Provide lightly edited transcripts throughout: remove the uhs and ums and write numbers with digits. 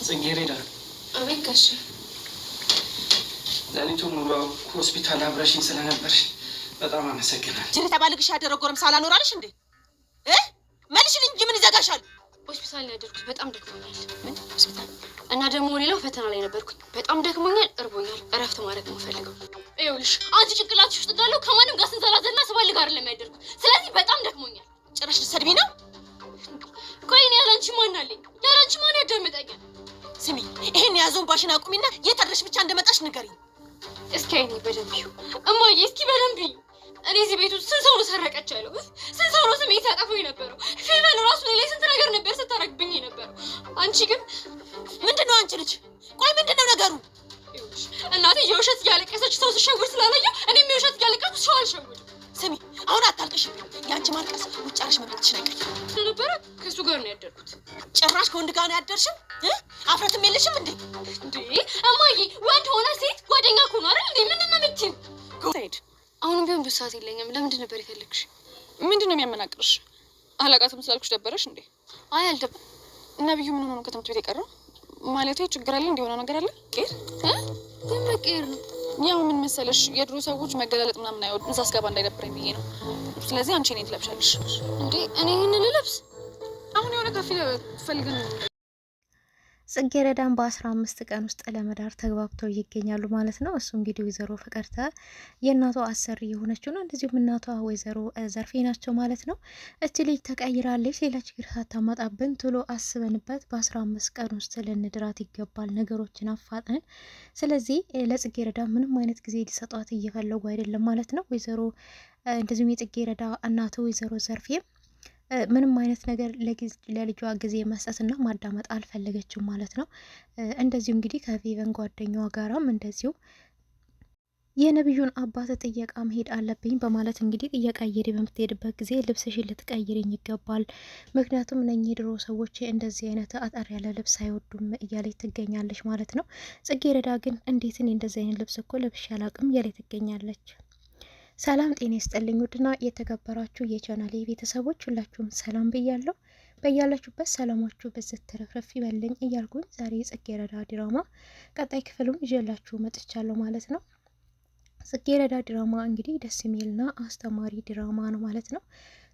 ጽጌረዳ አቤት ጋሽ ሌሊቱን ሙሉ ሆስፒታል አብረሽኝ ስለነበርሽ በጣም አመሰግናለሁ። ጅል ተባልግሽ ያደረጎርም ሳላኖራልሽ እንዴ መልሽልኝ እንጂ ምን ይዘጋሻል? ሆስፒታል ላይ ያደርኩት በጣም ደክሞኛል። ምን ሆስፒታል? እና ደግሞ ሌላው ፈተና ላይ ነበርኩኝ። በጣም ደክሞኛል፣ እርቦኛል፣ እረፍት ማድረግ ነው ፈልገው። ይኸውልሽ አንቺ ጭንቅላትሽ ውስጥ እንዳለው ከማንም ጋር ስንዘላዘልና ስባልግ አይደለም ያደርኩት። ስለዚህ በጣም ደክሞኛል። ጭራሽ ልትሰድቢ ነው? ቆይ እኔ ያላንቺ ማን አለኝ? ያላንቺ ማን ያዳምጠኛል? ስሚ ይሄን የያዘውን ባሽን አቁሚና የታረሽ ብቻ እንደመጣሽ ንገሪኝ። እስኪ አይኔ በደንብ ይሁ እማዬ፣ እስኪ በደንብ ይሁ። እኔ እዚህ ቤት ውስጥ ስንት ሰው ነው ሰረቀች ያለው? ስንት ሰው ነው ስሜት ያጠፋው የነበረው? ፌቨን ራሱ ላይ ስንት ነገር ነበር ስታረግብኝ የነበረው። አንቺ ግን ምንድነው? አንቺ ልጅ ቆይ ምንድነው ነገሩ? እናቴ የውሸት እያለቀሰች ሰው ሲሸውድ ስላላየው እኔም የውሸት እያለቀስኩ ሰው አልሸውድም። ስሚ አሁን አታልቅሽብኝ። ያንቺ ማልቀስ ውጭ አርሽ መብትሽን አይቀርም ነበረ። ከሱ ጋር ነው ያደርኩት። ጭራሽ ከወንድ ጋር ነው ያደርሽው? አፍረትም የለሽም እንዴ? እማዬ ወንድ ሆነ ሴት ጓደኛ እኮ ነው አይደል እንዴ? ምንድነው የምትይው? ሰይድ አሁንም ቢሆን ብዙ ሰዓት የለኝም። ለምንድን ነበር የፈለግሽ? ምንድነው የሚያመናቅርሽ? አላቃትም ስላልኩሽ ደበረሽ እንዴ? አይ አልደብ ነብዩ ምን ሆኖ ነው ከትምህርት ቤት የቀረው? ማለቴ ችግር አለ እንዲሆነ ነገር አለ? ቄር መቀየር ነው። ያው ምን መሰለሽ የድሮ ሰዎች መገላለጥ ምናምን አይወዱም። እዛ አስገባ እንዳይደብረኝ ብዬ ነው። ስለዚህ አንቺ እኔን ትለብሻለሽ እንዴ? እኔ ይሄንን ልለብስ? አሁን የሆነ ካፌ ፈልገን ጽጌረዳን በ15 ቀን ውስጥ ለመዳር ተግባብተው ይገኛሉ ማለት ነው። እሱ እንግዲህ ወይዘሮ ፍቅርተ የእናቷ አሰሪ የሆነችው ነው። እንደዚሁም እናቷ ወይዘሮ ዘርፌ ናቸው ማለት ነው። እች ልጅ ተቀይራለች፣ ሌላ ችግር ሳታመጣብን ቶሎ አስበንበት በ15 ቀን ውስጥ ልንድራት ይገባል፣ ነገሮችን አፋጥነን። ስለዚህ ለጽጌረዳ ምንም አይነት ጊዜ ሊሰጧት እየፈለጉ አይደለም ማለት ነው። ወይዘሮ እንደዚሁም የጽጌረዳ እናቱ ወይዘሮ ዘርፌም ምንም አይነት ነገር ለልጇ ጊዜ መስጠትና ማዳመጥ አልፈለገችም ማለት ነው። እንደዚሁ እንግዲህ ከፌቨን ጓደኛዋ ጋራም እንደዚሁ የነብዩን አባት ጥየቃ መሄድ አለብኝ በማለት እንግዲህ ጥየቃ እየሄደ በምትሄድበት ጊዜ ልብስሽን ልትቀይርኝ ይገባል፣ ምክንያቱም እነኚህ ድሮ ሰዎች እንደዚህ አይነት አጠር ያለ ልብስ አይወዱም እያለች ትገኛለች ማለት ነው። ጽጌረዳ ግን እንዴት እኔ እንደዚህ አይነት ልብስ እኮ ለብሼ አላቅም እያለች ትገኛለች። ሰላም ጤና ይስጥልኝ ውድና የተከበራችሁ የቻናሌ ቤተሰቦች ሁላችሁም ሰላም ብያለሁ። በያላችሁበት ሰላማችሁ በዘት ተረፍረፍ ይበልኝ እያልኩኝ ዛሬ የጽጌረዳ ድራማ ቀጣይ ክፍሉን ይዤላችሁ መጥቻለሁ ማለት ነው። ጽጌረዳ ድራማ እንግዲህ ደስ የሚልና አስተማሪ ድራማ ነው ማለት ነው።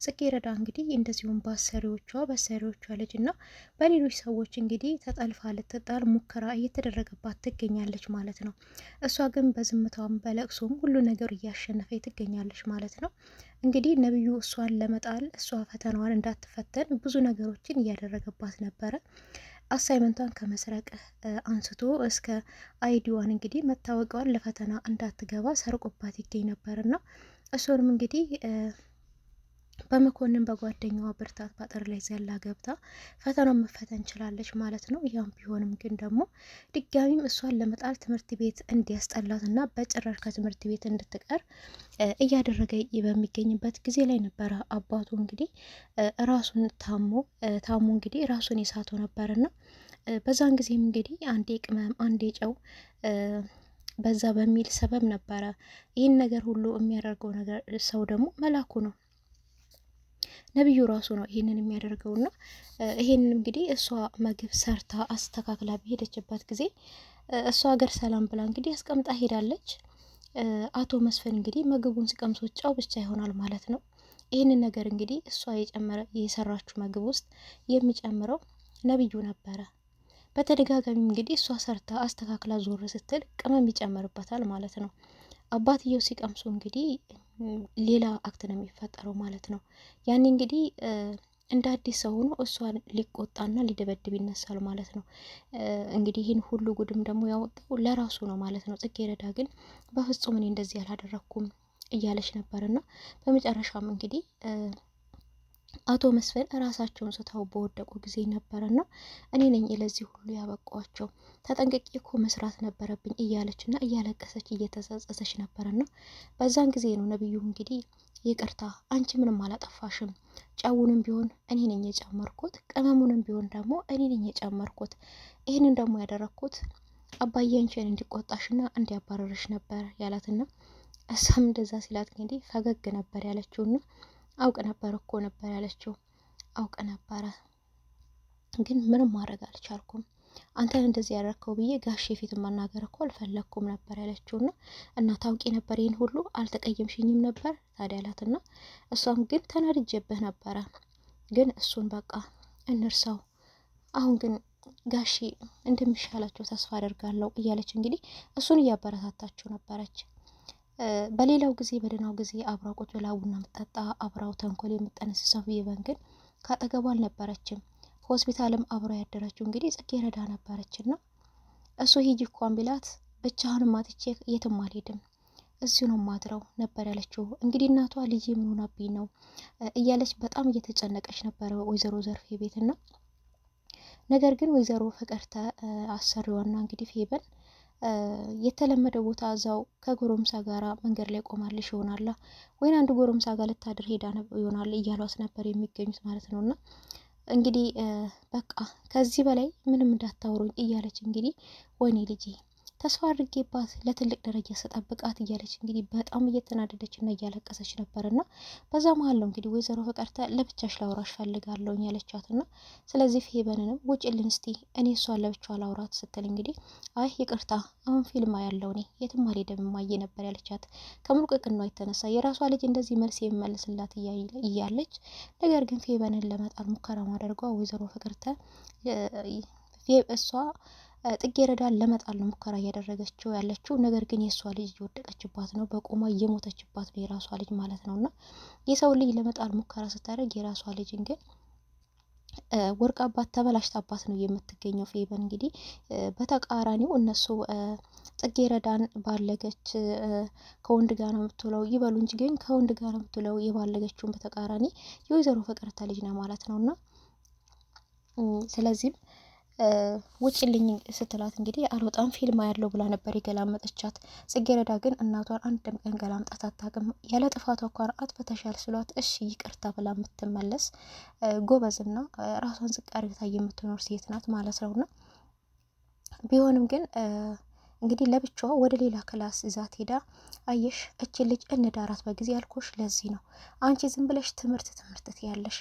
ጽጌረዳ እንግዲህ እንደዚሁም በአሰሪዎቿ ልጅና በሌሎች ሰዎች እንግዲህ ተጠልፋ ልትጣል ሙከራ እየተደረገባት ትገኛለች ማለት ነው። እሷ ግን በዝምታም በለቅሶም ሁሉ ነገር እያሸነፈ ትገኛለች ማለት ነው። እንግዲህ ነብዩ እሷን ለመጣል እሷ ፈተናዋን እንዳትፈተን ብዙ ነገሮችን እያደረገባት ነበረ። አሳይመንቷን ከመስረቅ አንስቶ እስከ አይዲዋን እንግዲህ መታወቂያዋን ለፈተና እንዳትገባ ሰርቆባት ይገኝ ነበርና እሱንም እንግዲህ በመኮንን በጓደኛዋ ብርታት ባጠር ላይ ዘላ ገብታ ፈተናውን መፈተን ችላለች ማለት ነው። ያም ቢሆንም ግን ደግሞ ድጋሚም እሷን ለመጣል ትምህርት ቤት እንዲያስጠላትና በጭራሽ ከትምህርት ቤት እንድትቀር እያደረገ በሚገኝበት ጊዜ ላይ ነበረ አባቱ እንግዲህ ራሱን ታሞ እንግዲህ ራሱን የሳተው ነበርና በዛን ጊዜም እንግዲህ አንዴ ቅመም አንዴ ጨው በዛ በሚል ሰበብ ነበረ ይህን ነገር ሁሉ የሚያደርገው ነገር ሰው ደግሞ መላኩ ነው። ነብዩ ራሱ ነው ይሄንን የሚያደርገውና ይሄንን እንግዲህ እሷ ምግብ ሰርታ አስተካክላ በሄደችበት ጊዜ እሷ ሀገር ሰላም ብላ እንግዲህ አስቀምጣ ሄዳለች። አቶ መስፍን እንግዲህ ምግቡን ሲቀምሶ ጫው ብቻ ይሆናል ማለት ነው። ይሄንን ነገር እንግዲህ እሷ የሰራችው ምግብ ውስጥ የሚጨምረው ነብዩ ነበረ። በተደጋጋሚ እንግዲህ እሷ ሰርታ አስተካክላ ዞር ስትል ቅመም ይጨምርበታል ማለት ነው። አባትየው ሲቀምሱ እንግዲህ ሌላ አክት ነው የሚፈጠረው ማለት ነው። ያኔ እንግዲህ እንደ አዲስ ሰው ሆኖ እሷን ሊቆጣና ሊደበድብ ይነሳል ማለት ነው። እንግዲህ ይህን ሁሉ ጉድም ደግሞ ያወጣው ለራሱ ነው ማለት ነው። ጽጌረዳ ግን በፍጹም እኔ እንደዚህ ያላደረኩም እያለች ነበርና በመጨረሻም እንግዲህ አቶ መስፍን ራሳቸውን ስታው በወደቁ ጊዜ ነበርና እኔ ነኝ ለዚህ ሁሉ ያበቃቸው ተጠንቅቄ እኮ መስራት ነበረብኝ እያለችና እያለቀሰች እየተጸጸተች ነበርና በዛን ጊዜ ነው ነብዩ እንግዲህ ይቅርታ አንቺ ምንም አላጠፋሽም፣ ጫውንም ቢሆን እኔ ነኝ የጨመርኩት፣ ቅመሙንም ቢሆን ደግሞ እኔ ነኝ የጨመርኩት፣ ይሄንን ደግሞ ያደረኩት አባዬ አንቺን እንዲቆጣሽና እንዲያባረርሽ ነበር ያላትና እሷም እንደዛ ሲላት እንግዲህ ፈገግ ነበር ያለችውና አውቅ ነበር ያለችው። አውቅ ነበረ ግን ምንም ማድረግ አልቻልኩም። አንተን እንደዚህ ያደረከው ብዬ ጋሼ ፊት መናገር እኮ አልፈለኩም ነበር ያለችውና እና ታውቂ ነበር ይህን ሁሉ አልተቀየምሽኝም ነበር ታዲያ አላትና እሷም ግን ተናድጄብህ ነበረ ግን እሱን በቃ እንርሳው አሁን ግን ጋሼ እንደሚሻላቸው ተስፋ አደርጋለሁ እያለች እንግዲህ እሱን እያበረታታቸው ነበረች። በሌላው ጊዜ በደህናው ጊዜ አብራው ቁጭ ብላ ቡና የምትጠጣ አብራው ተንኮል የምትጠነስሰው ፌቨን ግን ካጠገቧ አልነበረችም። ሆስፒታልም አብረው ያደረችው እንግዲህ ጽጌረዳ ነበረችና እሱ ሂጂ እንኳን ቢላት ብቻህን ማጥቼ የትም አልሄድም እዚሁ ነው ማድረው ነበር ያለችው። እንግዲህ እናቷ ልጄ ምን ሆናብኝ ነው እያለች በጣም እየተጨነቀች ነበረ ወይዘሮ ዘርፌ ቤትና ነገር ግን ወይዘሮ ፍቅርተ አሰሪዋና እንግዲህ ፌቨን የተለመደ ቦታ እዛው ከጎረምሳ ጋራ መንገድ ላይ ቆማልሽ ይሆናል ወይን አንድ ጎረምሳ ጋር ልታድር ሄዳ ይሆናል እያሏት ነበር የሚገኙት ማለት ነውና እንግዲህ በቃ ከዚህ በላይ ምንም እንዳታወሩኝ እያለች እንግዲህ ወይኔ ልጄ ተስፋ አድርጌባት ለትልቅ ደረጃ ስጠብቃት እያለች እንግዲህ በጣም እየተናደደችና እያለቀሰች ነበርና በዛ መሀል ነው እንግዲህ ወይዘሮ ፍቅርተ ለብቻሽ ላውራሽ ፈልጋለሁ ያለቻትና ስለዚህ ፌቨንንም ውጭልን እስቲ እኔ እሷን ለብቻዋ ላውራት ስትል እንግዲህ አይ ይቅርታ አሁን ፊልም ያለው እኔ የትም አልሄድም ማየ ነበር ያለቻት። ከሙሉቅቅኗ የተነሳ የራሷ ልጅ እንደዚህ መልስ የሚመልስላት እያለች ነገር ግን ፌቨንን ለመጣል ሙከራ ማድረጓ ወይዘሮ ፍቅርተ እሷ ጽጌረዳን ለመጣል ነው ሙከራ እያደረገችው ያለችው። ነገር ግን የሷ ልጅ እየወደቀችባት ነው በቆሟ እየሞተችባት ነው የራሷ ልጅ ማለት ነውና የሰው ልጅ ለመጣል ሙከራ ስታደርግ የራሷ ልጅን ግን ወርቃባት ተበላሽታባት ነው የምትገኘው። ፌቨን እንግዲህ በተቃራኒው እነሱ ጽጌረዳን ባለገች ከወንድ ጋር ነው የምትውለው ይበሉ እንጂ ግን ከወንድ ጋር ነው የምትውለው የባለገችውን በተቃራኒ የወይዘሮ ፍቅርተ ልጅ ነው ማለት ነውና ስለዚህም ውጭልኝ ስትላት እንግዲህ አልወጣም ፊልም ያለው ብላ ነበር የገላመጠቻት። ጽጌረዳ ግን እናቷን አንድም ቀን ገላምጣት አታውቅም። ያለ ጥፋቷ እንኳን አጥፍተሻል ስሏት እሺ ይቅርታ ብላ የምትመለስ ጎበዝና ራሷን ዝቅ አድርጋ የምትኖር ሴት ናት ማለት ነውና ቢሆንም ግን እንግዲህ ለብቻዋ ወደ ሌላ ክላስ ይዛት ሄዳ አየሽ እቺ ልጅ እንዳራት በጊዜ ያልኩሽ ለዚህ ነው አንቺ ዝም ብለሽ ትምህርት ትያለሽ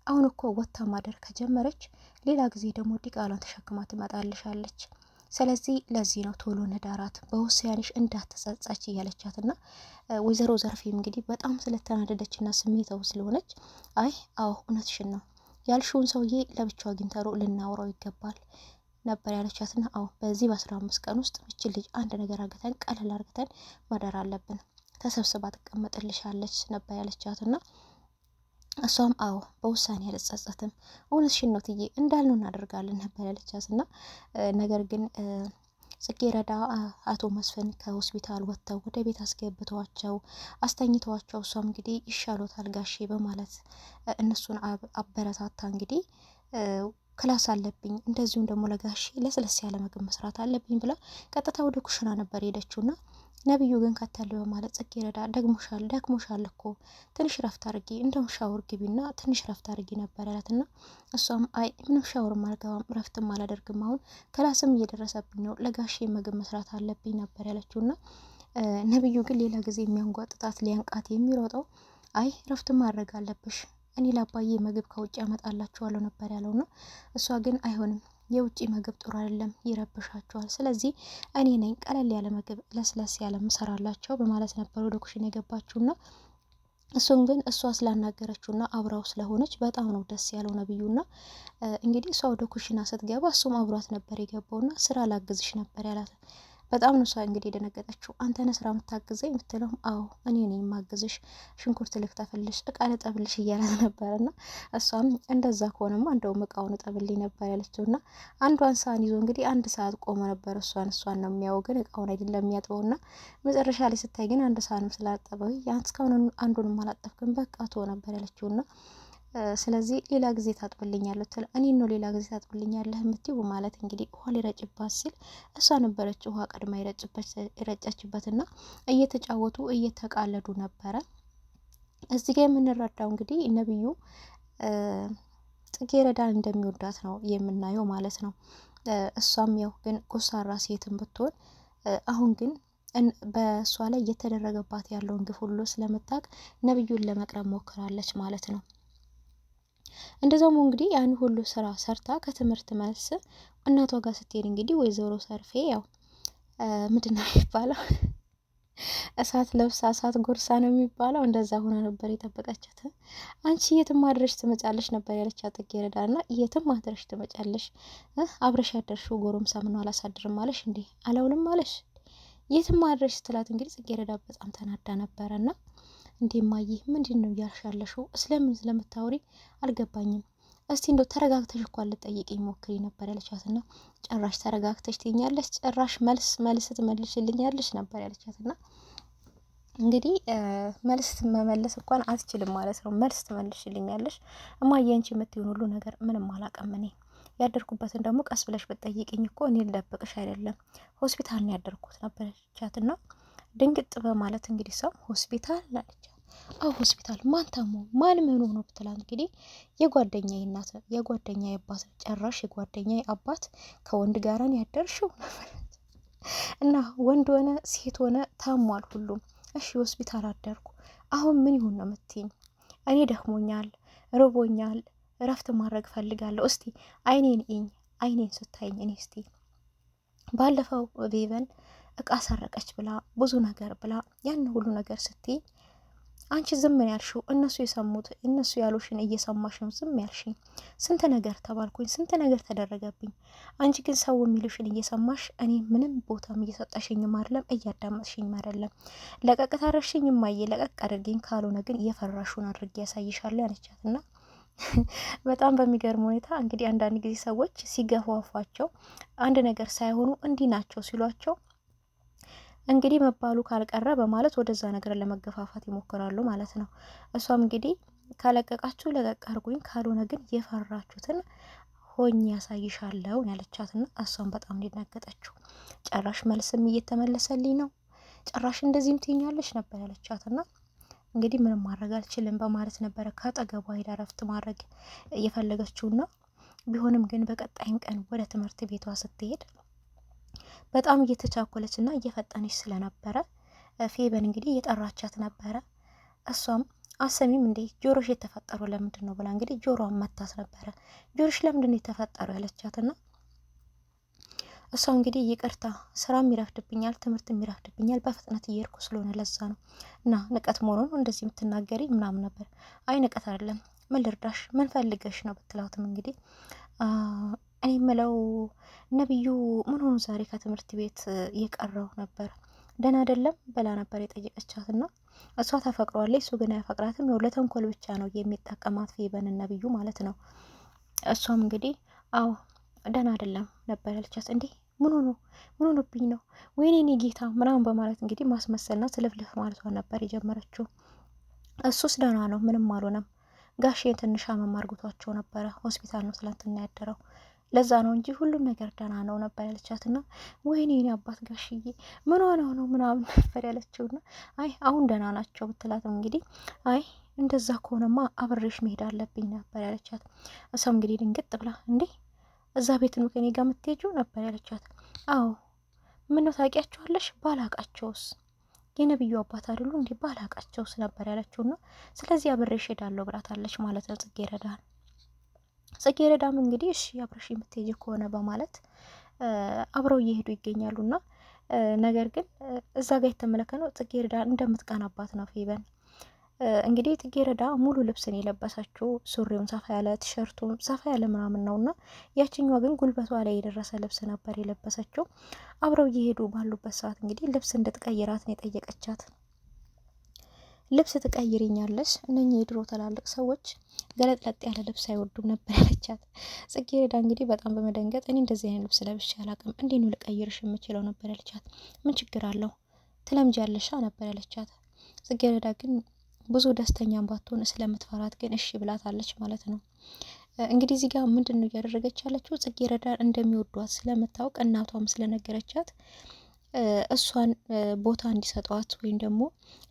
አሁን እኮ ወታ ማደር ከጀመረች ሌላ ጊዜ ደግሞ ዲቃላን ተሸክማ ትመጣልሻለች። ስለዚህ ለዚህ ነው ቶሎ ነዳራት በውሳኔሽ እንዳትጸጸች እያለቻትና ወይዘሮ ዘርፌም እንግዲህ በጣም ስለተናደደችና ስሜታው ስለሆነች አይ አዎ እውነትሽን ነው ያልሽውን ሰውዬ ለብቻው አግኝተሮ ልናወራው ይገባል ነበር ያለቻትና አዎ በዚህ በ15 ቀን ውስጥ እቺ ልጅ አንድ ነገር አርገተን ቀለል አርገተን ማደር አለብን ተሰብስባ ትቀመጥልሻለች ነበር ያለቻትና እሷም አዎ በውሳኔ አልጸጸትም እውነትሽን ነው ትዬ እንዳልነው እናደርጋለን ነበር ያለቻትና ነገር ግን ጽጌረዳ አቶ መስፍን ከሆስፒታል ወጥተው ወደ ቤት አስገብተዋቸው አስተኝተዋቸው እሷም እንግዲህ ይሻሎታል ጋሼ በማለት እነሱን አበረታታ እንግዲህ ክላስ አለብኝ እንደዚሁም ደግሞ ለጋሼ ለስለስ ያለ ምግብ መስራት አለብኝ ብላ ቀጥታ ወደ ኩሽና ነበር ሄደችውና ነብዩ ግን ከተለ በማለት ጽጌረዳ ደክሞሻል እኮ ትንሽ ረፍት አድርጊ እንደው ሻወር ግቢና ትንሽ ረፍት አድርጊ ነበር ያላትና እሷም አይ ምንም ሻወር ማልገባም ረፍትም አላደርግም አሁን ክላስም እየደረሰብኝ ነው ለጋሼ ምግብ መስራት አለብኝ ነበር ያለችውና ነብዩ ግን ሌላ ጊዜ የሚያንጓጥጣት ሊያንቃት የሚሮጠው አይ ረፍት ማድረግ አለብሽ እኔ ለአባዬ ምግብ ከውጭ ያመጣላችኋለሁ ነበር ያለውና እሷ ግን አይሆንም የውጪ ምግብ ጥሩ አይደለም ይረብሻቸዋል ስለዚህ እኔ ነኝ ቀለል ያለ ምግብ ለስለስ ያለ መሰራላቸው በማለት ነበር ወደ ኩሽና የገባችውና እሱን ግን እሷ ስላናገረችውና አብራው ስለሆነች በጣም ነው ደስ ያለው ነብዩና እንግዲህ እሷ ወደ ኩሽና ስትገባ እሱም አብሯት ነበር የገባውና ስራ ላግዝሽ ነበር ያላት። በጣም ነው እሷ እንግዲህ ደነገጠችው። አንተ ነህ ስራ የምታግዘኝ የምትለው አዎ እኔ ነኝ የማግዝሽ ሽንኩርት ልክተፍልሽ እቃ ልጠብልሽ እያላት ነበርና እሷም እንደዛ ከሆነማ እንደውም እቃውን እጠብልኝ ነበር ያለችውና አንዷን ሳህን ይዞ እንግዲህ አንድ ሰዓት ቆመ ነበር እሷን ነው የሚያው ግን እቃውን አይደለም የሚያጥበውና መጨረሻ ላይ ስታይ ግን አንድ ሳህንም ስላጠበው ያን እስካሁን አንዱንም አላጠብክም በቃ ተው ነበር ያለችውና ስለዚህ ሌላ ጊዜ ታጥብልኛለህ ትል እኔ ነው ሌላ ጊዜ ታጥብልኛለህ የምትይው ማለት እንግዲህ ውሃ ሊረጭባት ሲል እሷ ነበረች ውሃ ቀድማ ይረጨችበትና እየተጫወቱ እየተቃለዱ ነበረ። እዚህ ጋር የምንረዳው እንግዲህ ነብዩ ጽጌረዳን እንደሚወዳት ነው የምናየው ማለት ነው። እሷም ያው ግን ኮሳራ ሴትም ብትሆን አሁን ግን በእሷ ላይ እየተደረገባት ያለውን ግፍ ሁሉ ስለምታውቅ ነብዩን ለመቅረብ ሞክራለች ማለት ነው። እንደዛው እንግዲህ ያን ሁሉ ስራ ሰርታ ከትምህርት መልስ እናቷ ጋር ስትሄድ እንግዲህ ወይዘሮ ሰርፌ ያው ምንድነው የሚባለው እሳት ለብሳ እሳት ጎርሳ ነው የሚባለው። እንደዛ ሆና ነበር የጠበቀቻት። አንቺ የትም አድረሽ ትመጫለሽ ነበር ያለቻት ጽጌረዳና የትም አድረሽ ትመጫለሽ አብረሽ ያደርሽው ጎረምሳ ምን አላሳድርም አለሽ እንዴ አላውልም አለሽ የትም አድረሽ ስትላት እንግዲህ ጽጌረዳ በጣም ተናዳ ነበረና እንዴ ማዬ ምንድነው ያልሻለሽው ስለምን ስለምታወሪ አልገባኝም እስቲ እንደው ተረጋግተሽ እኮ ልጠይቂኝ ሞክሪ ነበር ያለቻትና ጭራሽ ተረጋግተሽ ትኛለሽ ጭራሽ መልስ ትመልሽልኛለሽ ነበር ያለቻትና እንግዲህ መልስ መመለስ እንኳን አትችልም ማለት ነው። መልስ ትመልሽልኛለሽ እማዬ አንቺ የምትይውን ሁሉ ነገር ምንም አላውቅም እኔ ያደርኩበትን ደግሞ ቀስ ብለሽ ብትጠይቂኝ እኮ እኔ ልደብቅሽ አይደለም ሆስፒታል ነው ያደርኩት ነበር ያለቻትና ድንግጥ በማለት እንግዲህ ሰው ሆስፒታል አለቻት። አው ሆስፒታል ማን ታሞ ማን ምን ሆኖ ብትላት እንግዲህ የጓደኛዬ እናት የጓደኛዬ አባት ጨራሽ የጓደኛዬ አባት ከወንድ ጋር ነው ያደርሽው እና ወንድ ሆነ ሴት ሆነ ታሟል ሁሉም እሺ ሆስፒታል አደርኩ አሁን ምን ይሁን ነው የምትይኝ እኔ ደክሞኛል ርቦኛል እረፍት ማድረግ ፈልጋለሁ እስቲ አይኔን ስታይኝ እኔ እስቲ ባለፈው ቬቨን እቃ ሰረቀች ብላ ብዙ ነገር ብላ ያን ሁሉ ነገር ስትይ አንቺ ዝም ያልሽው እነሱ የሰሙት እነሱ ያሉሽን እየሰማሽ ነው ዝም ያልሽኝ ስንት ነገር ተባልኩኝ ስንት ነገር ተደረገብኝ አንቺ ግን ሰው የሚሉሽን እየሰማሽ እኔ ምንም ቦታም እየሰጠሽኝም አይደለም እያዳመጥሽኝም አይደለም ለቀቅ ታረሽኝ ማየ ለቀቅ አድርጊኝ ካልሆነ ግን የፈራሹን አድርጌ ያሳይሻለሁ ያለቻትና በጣም በሚገርም ሁኔታ እንግዲህ አንዳንድ ጊዜ ሰዎች ሲገፋፋቸው አንድ ነገር ሳይሆኑ እንዲህ ናቸው ሲሏቸው እንግዲህ መባሉ ካልቀረ በማለት ወደዛ ነገር ለመገፋፋት ይሞክራሉ ማለት ነው። እሷም እንግዲህ ካለቀቃችሁ ለቀቅ አድርጉኝ ካልሆነ ግን የፈራችሁትን ሆኜ ያሳይሻለሁ ያለቻትና እሷም በጣም ደነገጠችው። ጨራሽ መልስም እየተመለሰልኝ ነው ጨራሽ እንደዚህም ትይኛለሽ ነበር ያለቻትና እንግዲህ ምንም ማድረግ አልችልም በማለት ነበር ካጠገቧ ሄዳ ረፍት ማድረግ እየፈለገችውና ቢሆንም ግን በቀጣይም ቀን ወደ ትምህርት ቤቷ ስትሄድ በጣም እየተቻኮለችና እየፈጠነች ስለነበረ ፌበን እንግዲህ እየጠራቻት ነበረ። እሷም አሰሚም እንዴ ጆሮሽ የተፈጠሩ ለምንድን ነው ብላ እንግዲህ ጆሮዋን መታት ነበረ። ጆሮሽ ለምንድን ነው የተፈጠሩ ያለቻትና እሷ እንግዲህ ይቅርታ ስራም ይረፍድብኛል ትምህርትም ይረፍድብኛል በፍጥነት እየሄድኩ ስለሆነ ለዛ ነው እና ንቀት መሆኑን እንደዚህ የምትናገሪ ምናምን ነበር። አይ ንቀት አይደለም ምን ልርዳሽ ምን ፈልገሽ ነው ብትላትም እንግዲህ እኔ የምለው ነብዩ ምን ሆኖ ዛሬ ከትምህርት ቤት የቀረው ነበር ደህና አይደለም በላ ነበር የጠየቀቻትና እሷ ታፈቅሯለች እሱ ግን አያፈቅራትም ያው ለተንኮል ብቻ ነው የሚጠቀማት ፌበን ነብዩ ማለት ነው። እሷም እንግዲህ አዎ ደህና አይደለም ነበር ያለቻት። እንዴ ምን ሆኖብኝ ነው ወይኔ እኔ ጌታ ምናምን በማለት እንግዲህ ማስመሰልና ስለፍልፍ ማለቷ ነበር የጀመረችው። እሱስ ደህና ነው ምንም አልሆነም ጋሼን ትንሽ አመም አድርጎቷቸው ነበረ ሆስፒታል ነው ትላንትና ያደረው ለዛ ነው እንጂ ሁሉም ነገር ደህና ነው ነበር ያለቻትና ወይኔ እኔ አባት ጋሽዬ ምን ሆነው ነው ምናምን ነበር ያለችውና አይ አሁን ደህና ናቸው ብትላትም እንግዲህ አይ እንደዛ ከሆነማ አብሬሽ መሄድ አለብኝ ነበር ያለቻት። እሷም እንግዲህ ድንግጥ ብላ እንዴ እዛ ቤት ነው ከኔ ጋር የምትሄጂው ነበር ያለቻት። አዎ ምን ነው ታውቂያቸዋለሽ ባላቃቸውስ የነብዩ አባት አይደሉ እንዴ ባላቃቸውስ ነበር ያለችውና ስለዚህ አብሬሽ ሄዳለሁ ብላታለች ማለት ነው ጽጌረዳም እንግዲህ እሺ አብረሽ የምትሄጂ ከሆነ በማለት አብረው እየሄዱ ይገኛሉና ነገር ግን እዛ ጋር የተመለከተው ጽጌረዳ እንደምትቀናባት ነው ፌበን እንግዲህ ጽጌረዳ ሙሉ ልብስን የለበሰችው ሱሪውን ሰፋ ያለ ቲሸርቱን ሰፋ ያለ ምናምን ነውና ያቺኛዋ ግን ጉልበቷ ላይ የደረሰ ልብስ ነበር የለበሰችው። አብረው እየሄዱ ባሉበት ሰዓት እንግዲህ ልብስ እንድትቀይራት ነው የጠየቀቻት። ልብስ ትቀይሪኛለሽ እነኚህ የድሮ ትላልቅ ሰዎች ገለጥለጥ ያለ ልብስ አይወዱም ነበር ያለቻት። ጽጌረዳ እንግዲህ በጣም በመደንገጥ እኔ እንደዚህ አይነት ልብስ ለብሼ አላውቅም እንዴት ነው ልቀይርሽ የምችለው ነበር ያለቻት። ምን ችግር አለው ትለምጃለሽ ነበር ያለቻት። ጽጌረዳ ግን ብዙ ደስተኛም ባትሆን ስለምትፈራት ግን እሺ ብላታለች ማለት ነው። እንግዲህ እዚህ ጋር ምንድነው እያደረገች ያለችው ጽጌረዳ እንደሚወዷት ስለምታውቅ እናቷም ስለነገረቻት እሷን ቦታ እንዲሰጧት ወይም ደግሞ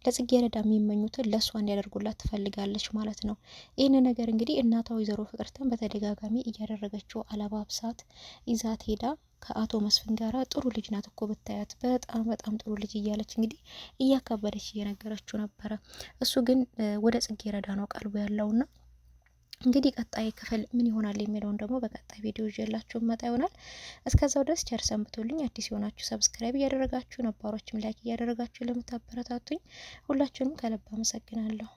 ለጽጌረዳ የሚመኙትን ለእሷ እንዲያደርጉላት ትፈልጋለች ማለት ነው። ይህን ነገር እንግዲህ እናቷ ወይዘሮ ፍቅርተን በተደጋጋሚ እያደረገችው አለባብሳት ይዛት ሄዳ ከአቶ መስፍን ጋራ ጥሩ ልጅ ናት እኮ ብታያት በጣም በጣም ጥሩ ልጅ እያለች እንግዲህ እያካበደች እየነገረችው ነበረ። እሱ ግን ወደ ጽጌረዳ ነው ቀልቡ ያለውና እንግዲህ ቀጣይ ክፍል ምን ይሆናል የሚለውን ደግሞ በቀጣይ ቪዲዮ ይዤላችሁ መጣ ይሆናል። እስከዛው ድረስ ቸር ሰንብቱልኝ። አዲስ የሆናችሁ ሰብስክራይብ እያደረጋችሁ ነባሮችም ላይክ እያደረጋችሁ ለምታበረታቱኝ ሁላችሁንም ከልብ አመሰግናለሁ።